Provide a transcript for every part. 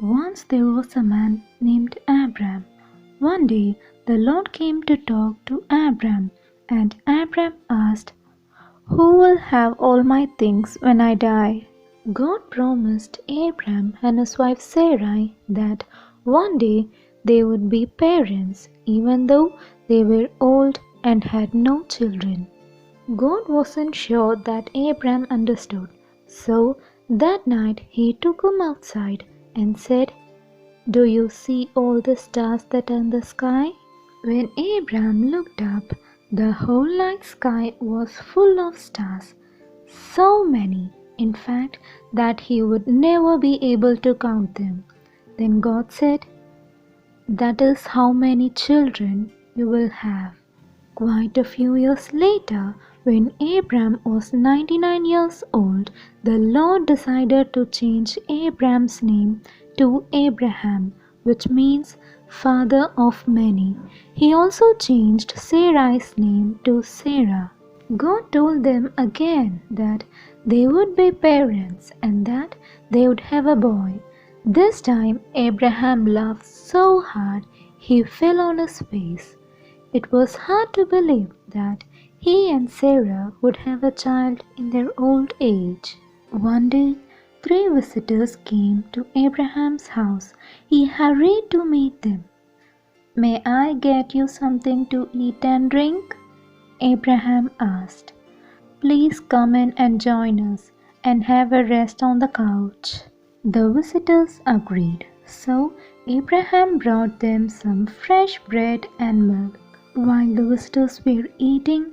Once there was a man named Abram. One day the Lord came to talk to Abram, and Abram asked, "Who will have all my things when I die?" God promised Abram and his wife Sarai that one day they would be parents, even though they were old and had no children. God wasn't sure that Abram understood, so that night he took him outside and said, "Do you see all the stars that are in the sky?" When Abram looked up, the whole night sky was full of stars, so many, in fact, that he would never be able to count them. Then God said, "That is how many children you will have." Quite a few years later, when Abram was 99 years old, the Lord decided to change Abram's name to Abraham, which means father of many. He also changed Sarai's name to Sarah. God told them again that they would be parents and that they would have a boy. This time Abraham laughed so hard he fell on his face. It was hard to believe that he and Sarah would have a child in their old age. One day, 3 visitors came to Abraham's house. He hurried to meet them. "May I get you something to eat and drink?" Abraham asked. "Please come in and join us and have a rest on the couch." The visitors agreed, so Abraham brought them some fresh bread and milk. While the visitors were eating,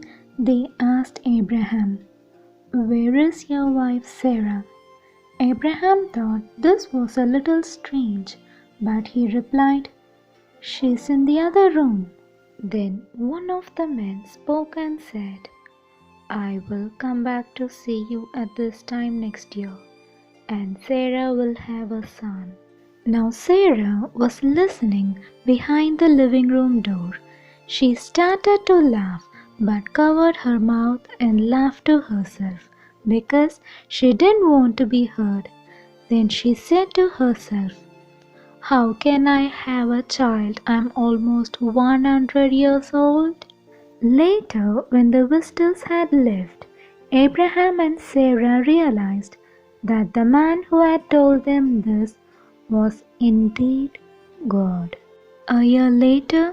they asked Abraham, "Where is your wife Sarah?" Abraham thought this was a little strange, but he replied, "She's in the other room." Then one of the men spoke and said, "I will come back to see you at this time next year, and Sarah will have a son." Now Sarah was listening behind the living room door. She started to laugh but covered her mouth and laughed to herself because she didn't want to be heard. Then she said to herself, "How can I have a child? I'm almost 100 years old." Later, when the visitors had left, Abraham and Sarah realized that the man who had told them this was indeed God. A year later,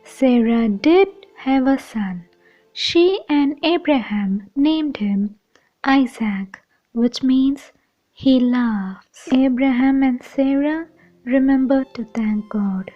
Sarah did have a son. She and Abraham named him Isaac, which means he laughs. Abraham and Sarah remembered to thank God.